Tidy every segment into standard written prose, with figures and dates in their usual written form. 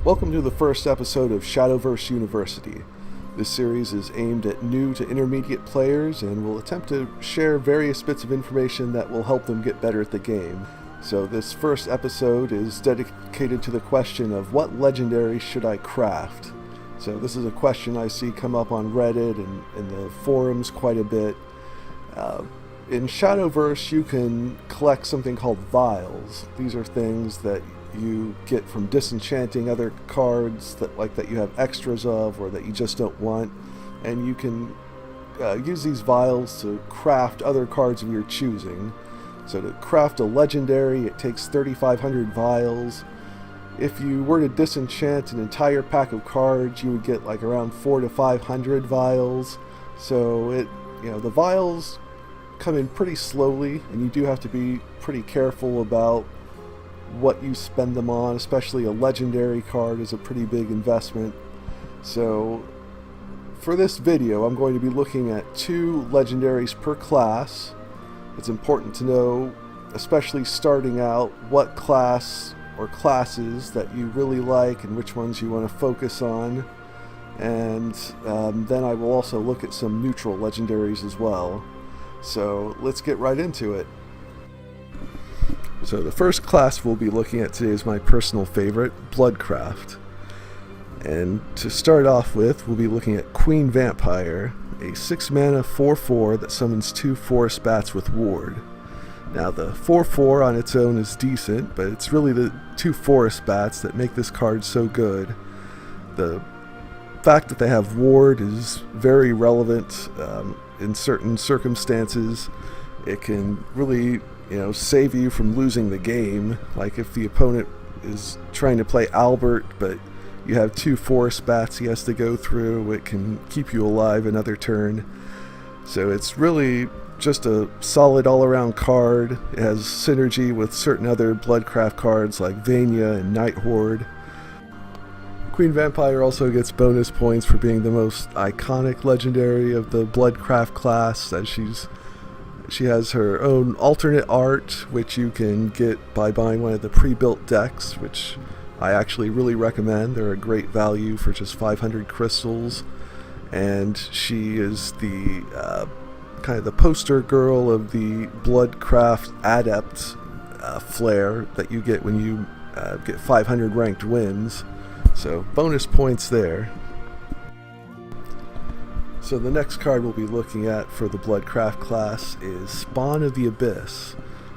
Welcome to the first episode of Shadowverse University. This series is aimed at new to intermediate players and will attempt to share various bits of information that will help them get better at the game. So this first episode is dedicated to the question of what legendary should I craft? So this is a question I see come up on Reddit and in the forums quite a bit. In Shadowverse you can collect something called vials. These are things that you get from disenchanting other cards that you have extras of or that you just don't want, and you can use these vials to craft other cards of your choosing. So to craft a legendary, it takes 3,500 vials. If you were to disenchant an entire pack of cards, you would get like around 400 to 500 vials. So the vials come in pretty slowly, and you do have to be pretty careful about what you spend them on. Especially a legendary card is a pretty big investment. So for this video I'm going to be looking at 2 legendaries per class. It's important to know, especially starting out, what class or classes that you really like and which ones you want to focus on. And then I will also look at some neutral legendaries as well. So let's get right into it. So the first class we'll be looking at today is my personal favorite, Bloodcraft. And to start off with, we'll be looking at Queen Vampire, a 6 mana 4/4 that summons 2 forest bats with ward. Now the 4/4 on its own is decent, but it's really the 2 forest bats that make this card so good. The fact that they have ward is very relevant in certain circumstances. It can really save you from losing the game. Like if the opponent is trying to play Albert, but you have 2 forest bats he has to go through, it can keep you alive another turn. So it's really just a solid all-around card. It has synergy with certain other Bloodcraft cards like Vania and Night Horde. Queen Vampire also gets bonus points for being the most iconic legendary of the Bloodcraft class, as she has her own alternate art, which you can get by buying one of the pre-built decks, which I actually really recommend. They're a great value for just 500 crystals. And she is the kind of the poster girl of the Bloodcraft Adept flair that you get when you get 500 ranked wins. So bonus points there. So the next card we'll be looking at for the Bloodcraft class is Spawn of the Abyss.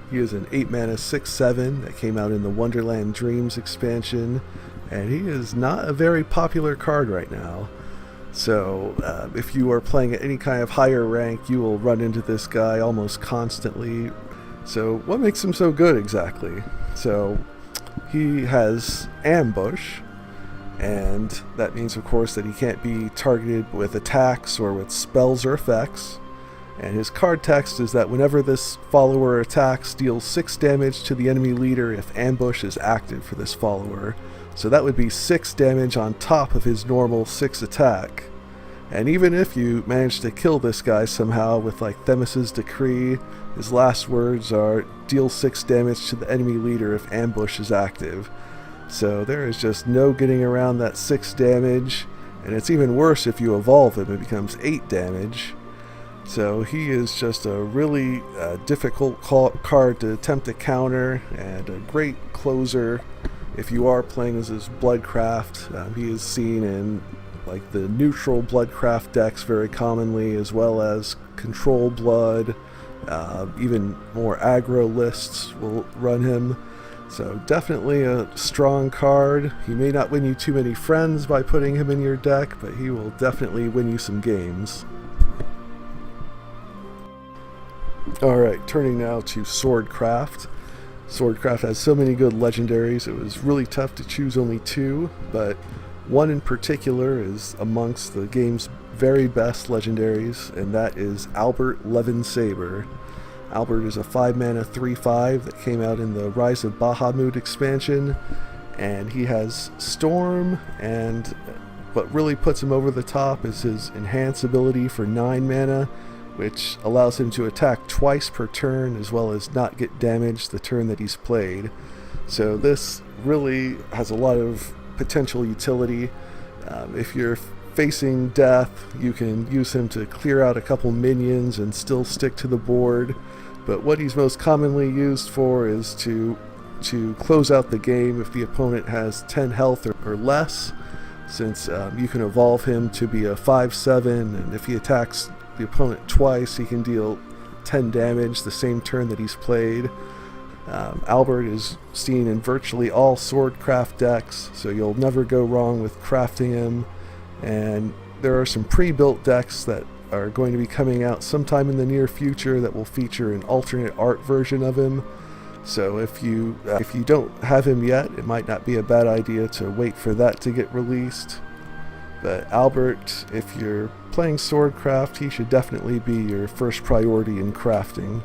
He is an 8 mana 6/7 that came out in the Wonderland Dreams expansion, and he is not a very popular card right now. So if you are playing at any kind of higher rank, you will run into this guy almost constantly. So what makes him so good exactly? So he has Ambush, and that means of course that he can't be targeted with attacks or with spells or effects. And his card text is that whenever this follower attacks, deals 6 damage to the enemy leader if Ambush is active for this follower. So that would be 6 damage on top of his normal 6 attack. And even if you manage to kill this guy somehow with like Themys's Decree, his last words are deal 6 damage to the enemy leader if Ambush is active. So there is just no getting around that 6 damage, and it's even worse if you evolve him. It becomes 8 damage. So he is just a really difficult card to attempt to counter, and a great closer if you are playing as his Bloodcraft. He is seen in like the neutral Bloodcraft decks very commonly, as well as Control Blood. Even more aggro lists will run him. So definitely a strong card. He may not win you too many friends by putting him in your deck, but he will definitely win you some games. Alright, turning now to Swordcraft. Swordcraft has so many good legendaries, it was really tough to choose only 2, but one in particular is amongst the game's very best legendaries, and that is Albert Levin Saber. Albert is a 5 mana 3/5 that came out in the Rise of Bahamut expansion, and he has Storm, and what really puts him over the top is his Enhance ability for 9 mana, which allows him to attack twice per turn as well as not get damaged the turn that he's played. So this really has a lot of potential utility. If you're facing death, you can use him to clear out a couple minions and still stick to the board. But what he's most commonly used for is to close out the game if the opponent has 10 health or less, since you can evolve him to be a 5/7, and if he attacks the opponent twice, he can deal 10 damage the same turn that he's played. Albert is seen in virtually all Swordcraft decks, so you'll never go wrong with crafting him. And there are some pre-built decks that are going to be coming out sometime in the near future that will feature an alternate art version of him. So if you don't have him yet, it might not be a bad idea to wait for that to get released. But Albert, if you're playing Swordcraft, he should definitely be your first priority in crafting.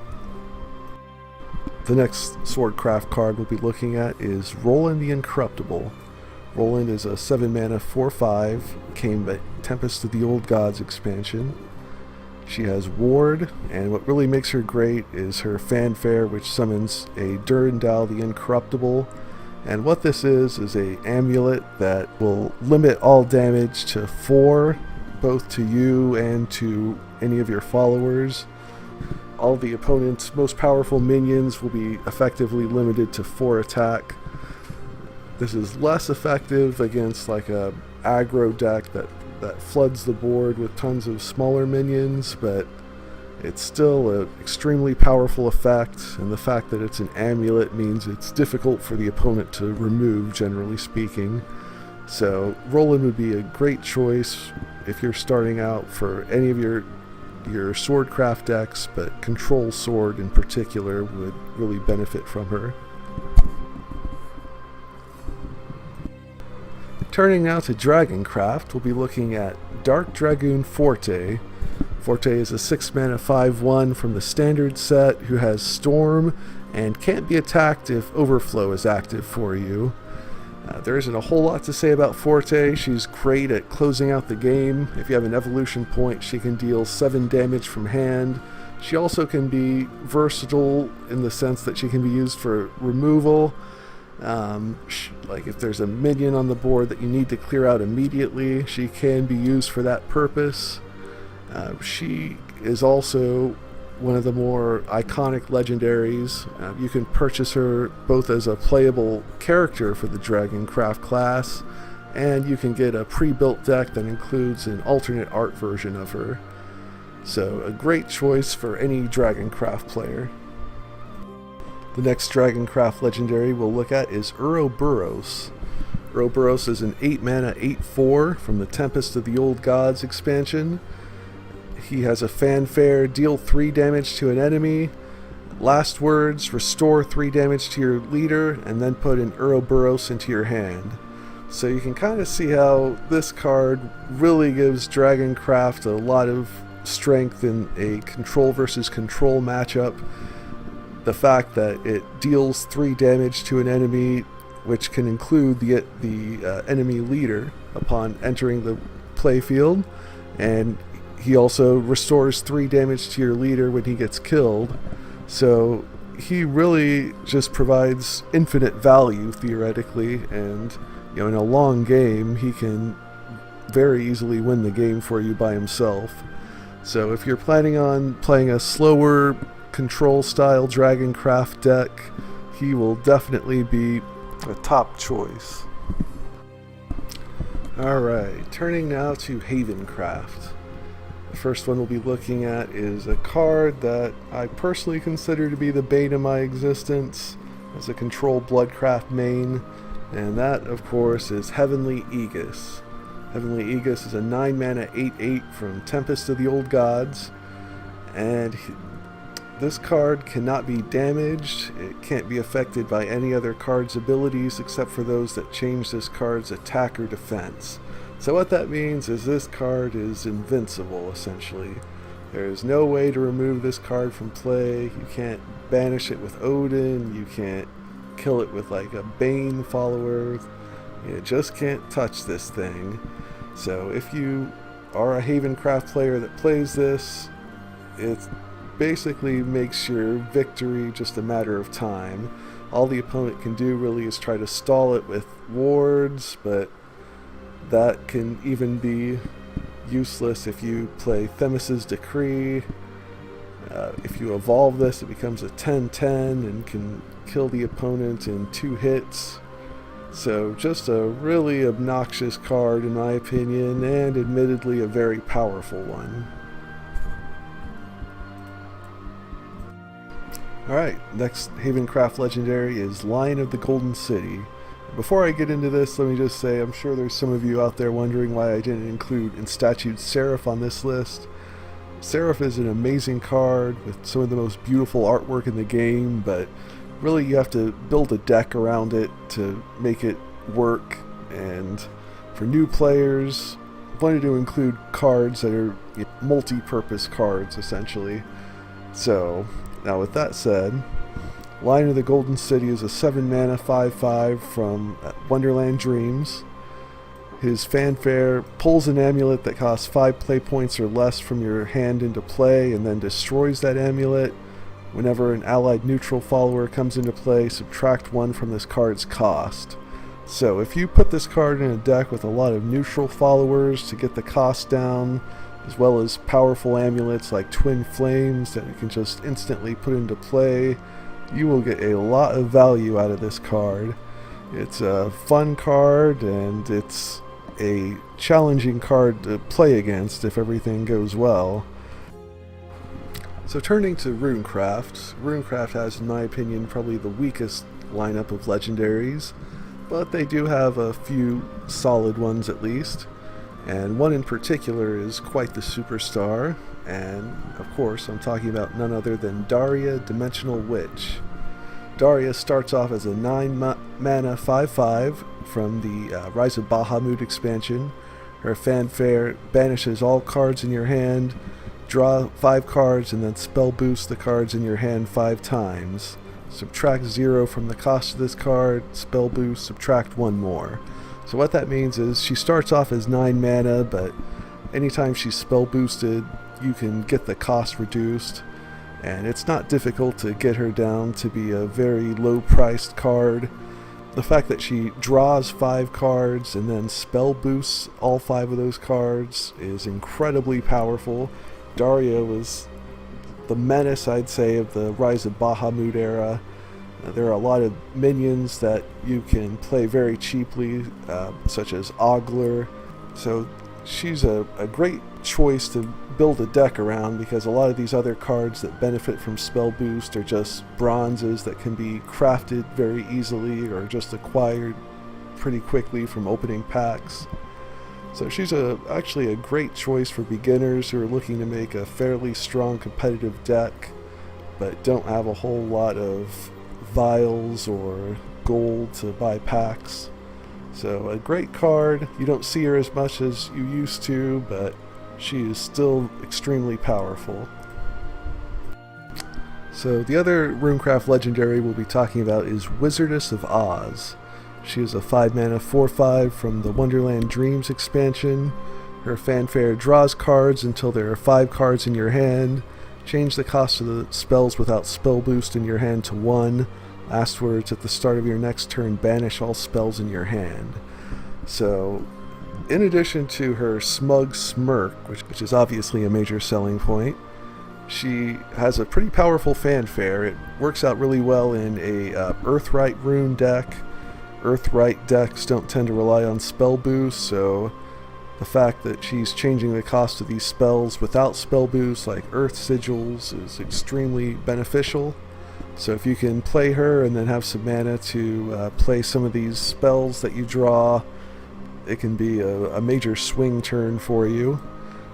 The next Swordcraft card we'll be looking at is Roland the Incorruptible. Roland is a 7-mana 4/5, came by Tempest of the Old Gods expansion. She has Ward, and what really makes her great is her fanfare, which summons a Durandal the Incorruptible. And what this is a amulet that will limit all damage to 4, both to you and to any of your followers. All the opponent's most powerful minions will be effectively limited to 4 attack. This is less effective against like a aggro deck that floods the board with tons of smaller minions, but it's still an extremely powerful effect, and the fact that it's an amulet means it's difficult for the opponent to remove, generally speaking. So Roland would be a great choice if you're starting out for any of your Swordcraft decks, but Control Sword in particular would really benefit from her. Turning now to Dragoncraft, we'll be looking at Dark Dragoon Forte. Forte is a 6-mana 5/1 from the standard set who has Storm and can't be attacked if Overflow is active for you. There isn't a whole lot to say about Forte. She's great at closing out the game. If you have an evolution point, she can deal 7 damage from hand. She also can be versatile in the sense that she can be used for removal. Like if there's a minion on the board that you need to clear out immediately, she can be used for that purpose. She is also one of the more iconic legendaries. You can purchase her both as a playable character for the Dragoncraft class, and you can get a pre-built deck that includes an alternate art version of her. So a great choice for any Dragoncraft player. The next Dragoncraft legendary we'll look at is Earl Burroughs. Earl Burroughs is an 8-mana 8/4 from the Tempest of the Old Gods expansion. He has a fanfare, deal 3 damage to an enemy. Last words, restore 3 damage to your leader, and then put an Earl Burroughs into your hand. So you can kind of see how this card really gives Dragoncraft a lot of strength in a control versus control matchup. The fact that it deals 3 damage to an enemy, which can include the enemy leader upon entering the playfield, and he also restores 3 damage to your leader when he gets killed. So he really just provides infinite value theoretically, and in a long game he can very easily win the game for you by himself. So if you're planning on playing a slower control style Dragoncraft deck, he will definitely be a top choice. Alright, turning now to Havencraft. The first one we'll be looking at is a card that I personally consider to be the bane of my existence as a control Bloodcraft main, and that of course is Heavenly Aegis. Heavenly Aegis is a 9-mana 8/8 from Tempest of the Old Gods, and this card cannot be damaged. It can't be affected by any other card's abilities except for those that change this card's attack or defense. So what that means is this card is invincible, essentially. There is no way to remove this card from play. You can't banish it with Odin. You can't kill it with like a Bane follower. You just can't touch this thing. So if you are a Havencraft player that plays this, it basically makes your victory just a matter of time. All the opponent can do really is try to stall it with wards, but that can even be useless if you play Themis's Decree. If you evolve this, it becomes a 10-10 and can kill the opponent in 2 hits. So just a really obnoxious card in my opinion, and admittedly a very powerful one. Alright, next Havencraft legendary is Lion of the Golden City. Before I get into this, let me just say I'm sure there's some of you out there wondering why I didn't include Enstatued Seraph on this list. Seraph is an amazing card with some of the most beautiful artwork in the game, but really you have to build a deck around it to make it work, and for new players, I wanted to include cards that are multi-purpose cards essentially. So now with that said, Lion of the Golden City is a 7-mana 5/5 from Wonderland Dreams. His fanfare pulls an amulet that costs 5 play points or less from your hand into play and then destroys that amulet. Whenever an allied neutral follower comes into play, subtract 1 from this card's cost. So if you put this card in a deck with a lot of neutral followers to get the cost down, as well as powerful amulets like Twin Flames that you can just instantly put into play, you will get a lot of value out of this card. It's a fun card, and it's a challenging card to play against if everything goes well. So turning to Runecraft, Runecraft has, in my opinion, probably the weakest lineup of legendaries, but they do have a few solid ones at least. And one in particular is quite the superstar, and of course I'm talking about none other than Daria, Dimensional Witch. Daria starts off as a 9-mana 5/5 from the Rise of Bahamut expansion. Her fanfare banishes all cards in your hand, draw 5 cards, and then spell boost the cards in your hand 5 times. Subtract 0 from the cost of this card, spell boost, subtract 1 more. So what that means is she starts off as 9 mana, but anytime she's spell boosted, you can get the cost reduced, and it's not difficult to get her down to be a very low priced card. The fact that she draws 5 cards and then spell boosts all 5 of those cards is incredibly powerful. Daria was the menace, I'd say, of the Rise of Bahamut era. There are a lot of minions that you can play very cheaply, such as Ogler. So she's a great choice to build a deck around, because a lot of these other cards that benefit from spell boost are just bronzes that can be crafted very easily or just acquired pretty quickly from opening packs. So she's actually a great choice for beginners who are looking to make a fairly strong competitive deck but don't have a whole lot of vials or gold to buy packs. So a great card. You don't see her as much as you used to, but she is still extremely powerful. So the other Runecraft legendary we'll be talking about is Wizardess of Oz. She is a 5-mana 4/5 from the Wonderland Dreams expansion. Her fanfare draws cards until there are 5 cards in your hand. Change the cost of the spells without spell boost in your hand to 1. Afterwards, at the start of your next turn, banish all spells in your hand. So, in addition to her smug smirk, which is obviously a major selling point, she has a pretty powerful fanfare. It works out really well in a Earthright rune deck. Earthright decks don't tend to rely on spell boost, so the fact that she's changing the cost of these spells without spell boost, like Earth Sigils, is extremely beneficial. So if you can play her and then have some mana to play some of these spells that you draw, it can be a major swing turn for you.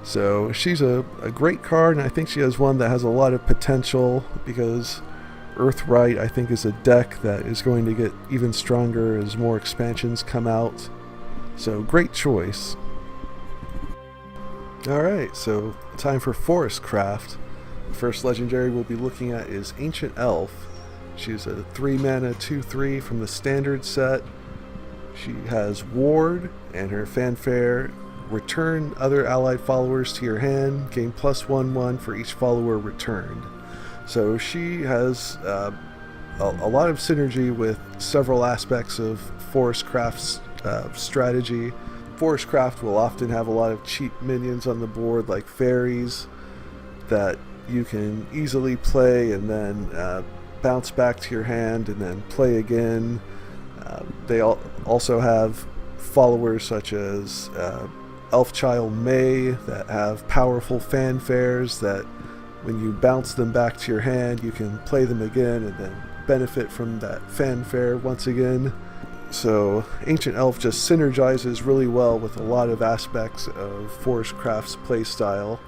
So she's a great card, and I think she has one that has a lot of potential, because Earthright, I think, is a deck that is going to get even stronger as more expansions come out. So great choice. Alright, so time for Forestcraft. The first legendary we'll be looking at is Ancient Elf. She's a 3-mana 2/3 from the standard set. She has Ward, and her fanfare: return other allied followers to your hand, gain +1/1 for each follower returned. So she has a lot of synergy with several aspects of Forestcraft's strategy. Forestcraft will often have a lot of cheap minions on the board, like fairies, that you can easily play and then bounce back to your hand and then play again. They also have followers such as Elfchild May that have powerful fanfares that when you bounce them back to your hand, you can play them again and then benefit from that fanfare once again. So Ancient Elf just synergizes really well with a lot of aspects of Forestcraft's playstyle.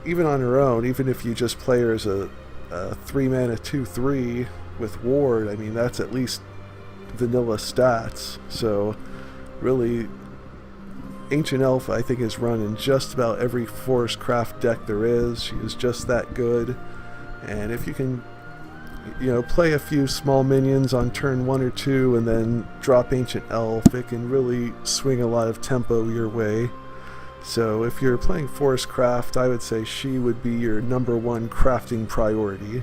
Even on her own, even if you just play her as a 3-mana 2/3 with Ward, I mean, that's at least vanilla stats. So really, Ancient Elf, I think, is run in just about every Forestcraft deck there is. She is just that good. And if you can, play a few small minions on turn 1 or 2 and then drop Ancient Elf, it can really swing a lot of tempo your way. So if you're playing Forestcraft, I would say she would be your number 1 crafting priority.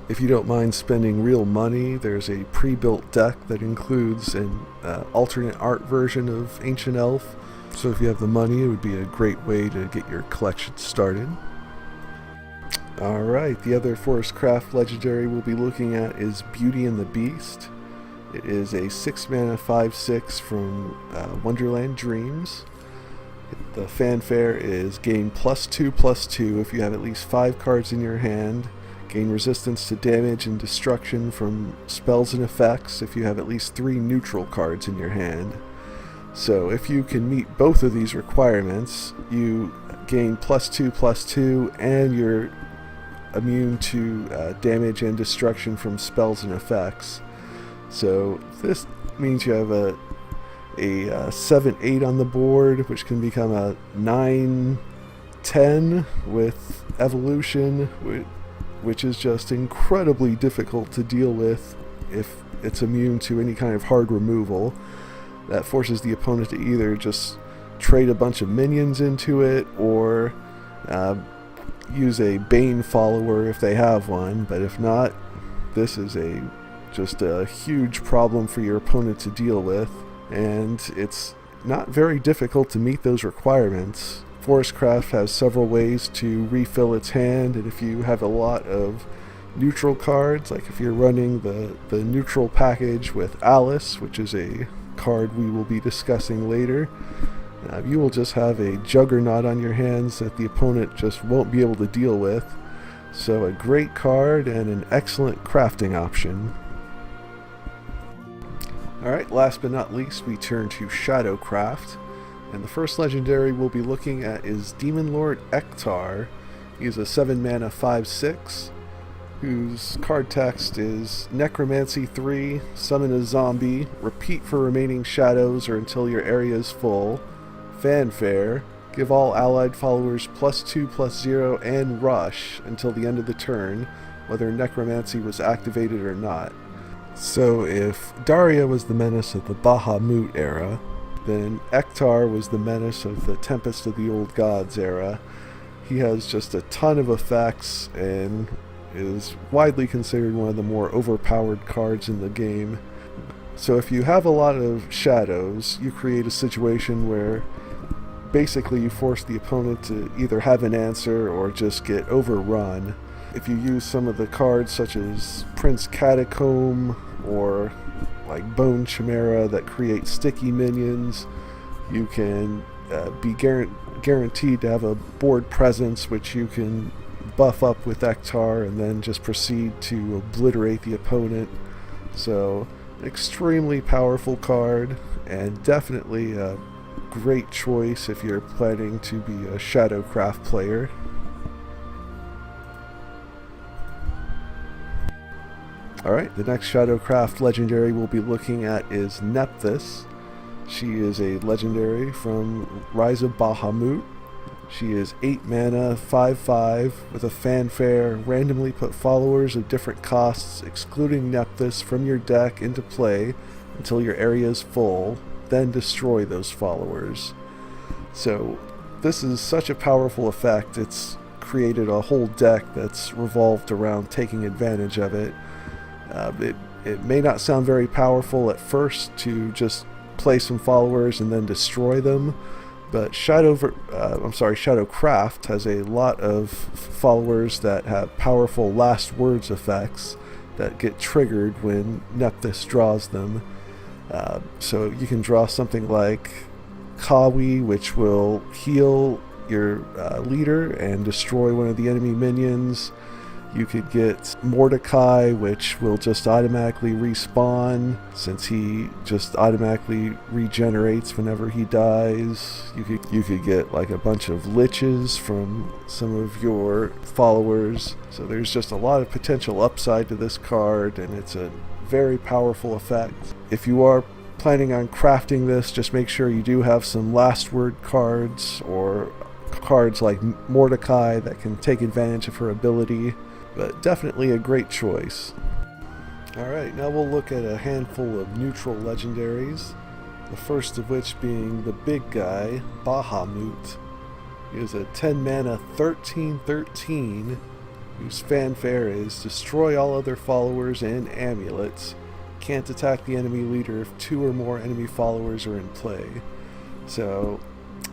If you don't mind spending real money, there's a pre-built deck that includes an alternate art version of Ancient Elf. So if you have the money, it would be a great way to get your collection started. Alright, the other Forestcraft legendary we'll be looking at is Beauty and the Beast. It is a 6-mana 5/6 from Wonderland Dreams. The fanfare is gain +2/+2 if you have at least 5 cards in your hand. Gain resistance to damage and destruction from spells and effects if you have at least 3 neutral cards in your hand. So if you can meet both of these requirements, you gain +2/+2 and you're immune to damage and destruction from spells and effects. So this means you have a 7/8 on the board, which can become a 9/10 with evolution, which is just incredibly difficult to deal with if it's immune to any kind of hard removal. That forces the opponent to either just trade a bunch of minions into it or use a Bane follower if they have one, but if not, this is just a huge problem for your opponent to deal with, and it's not very difficult to meet those requirements. Forestcraft has several ways to refill its hand, and if you have a lot of neutral cards, like if you're running the neutral package with Alice, which is a card we will be discussing later, you will just have a juggernaut on your hands that the opponent just won't be able to deal with. So a great card and an excellent crafting option. Alright, last but not least, we turn to Shadowcraft. And the first legendary we'll be looking at is Demonlord Eachtar. He's a 7-mana 5/6, whose card text is Necromancy 3, summon a zombie, repeat for remaining shadows or until your area is full. Fanfare, give all allied followers +2/+0 and rush until the end of the turn, whether Necromancy was activated or not. So if Daria was the menace of the Bahamut era, then Eachtar was the menace of the Tempest of the Old Gods era. He has just a ton of effects and is widely considered one of the more overpowered cards in the game. So if you have a lot of shadows, you create a situation where basically you force the opponent to either have an answer or just get overrun. If you use some of the cards such as Prince Catacomb or like Bone Chimera that create sticky minions, you can be guaranteed to have a board presence which you can buff up with Eachtar and then just proceed to obliterate the opponent. So extremely powerful card and definitely a great choice if you're planning to be a Shadowcraft player. Alright, the next Shadowcraft legendary we'll be looking at is Nepthys. She is a legendary from Rise of Bahamut. She is 8 mana, 5/5, with a fanfare. Randomly put followers of different costs, excluding Nepthys, from your deck into play until your area is full, then destroy those followers. So this is such a powerful effect, it's created a whole deck that's revolved around taking advantage of it. It may not sound very powerful at first to just play some followers and then destroy them, but Shadowcraft has a lot of followers that have powerful last words effects that get triggered when Nepthys draws them. So you can draw something like Kawi, which will heal your leader and destroy one of the enemy minions. You could get Mordecai, which will just automatically respawn since he just automatically regenerates whenever he dies. You could get like a bunch of liches from some of your followers. So there's just a lot of potential upside to this card, and it's a very powerful effect. If you are planning on crafting this, just make sure you do have some last word cards or cards like Mordecai that can take advantage of her ability. But definitely a great choice. Alright, now we'll look at a handful of neutral legendaries. The first of which being the big guy, Bahamut. He is a 10 mana 13/13 whose fanfare is destroy all other followers and amulets. Can't attack the enemy leader if 2 or more enemy followers are in play. So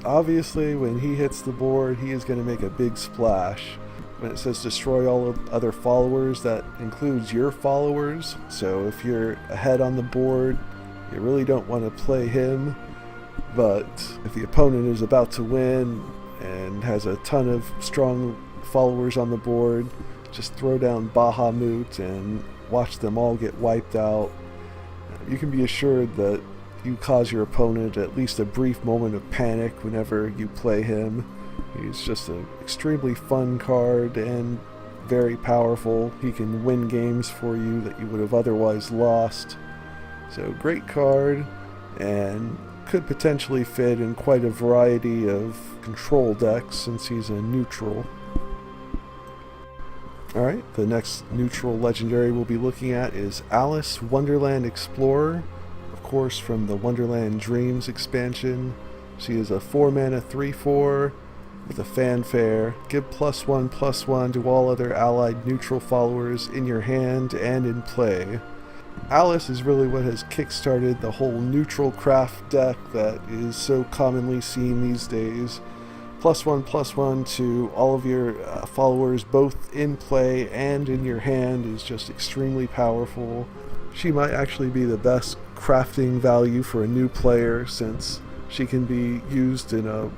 obviously when he hits the board, he is going to make a big splash. When it says destroy all other followers, that includes your followers. So if you're ahead on the board, you really don't want to play him. But if the opponent is about to win and has a ton of strong followers on the board, just throw down Bahamut and watch them all get wiped out. You can be assured that you cause your opponent at least a brief moment of panic whenever you play him. He's just an extremely fun card and very powerful. He can win games for you that you would have otherwise lost. So great card, and could potentially fit in quite a variety of control decks since he's a neutral. Alright, the next neutral legendary we'll be looking at is Alice, Wonderland Explorer, of course from the Wonderland Dreams expansion. She is a 4 mana 3/4 with a fanfare. Give +1/+1 to all other allied neutral followers in your hand and in play. Alice is really what has kickstarted the whole neutral craft deck that is so commonly seen these days. +1/+1 to all of your followers both in play and in your hand is just extremely powerful. She might actually be the best crafting value for a new player since she can be used in a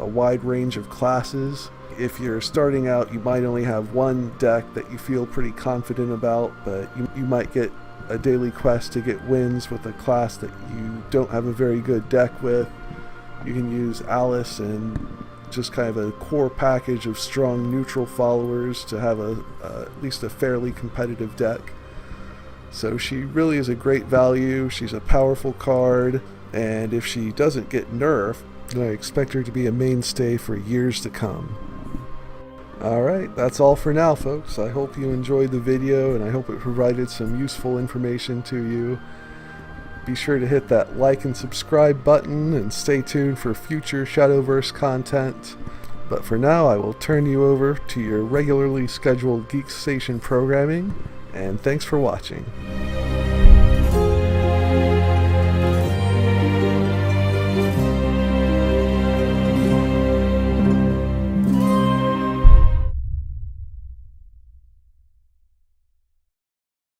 wide range of classes. If you're starting out, you might only have one deck that you feel pretty confident about, but you might get a daily quest to get wins with a class that you don't have a very good deck with. You can use Alice and just kind of a core package of strong neutral followers to have at least a fairly competitive deck. So she really is a great value. She's a powerful card, and if she doesn't get nerfed, I expect her to be a mainstay for years to come. Alright, that's all for now, folks. I hope you enjoyed the video, and I hope it provided some useful information to you. Be sure to hit that like and subscribe button, and stay tuned for future Shadowverse content. But for now, I will turn you over to your regularly scheduled Geeksation programming, and thanks for watching.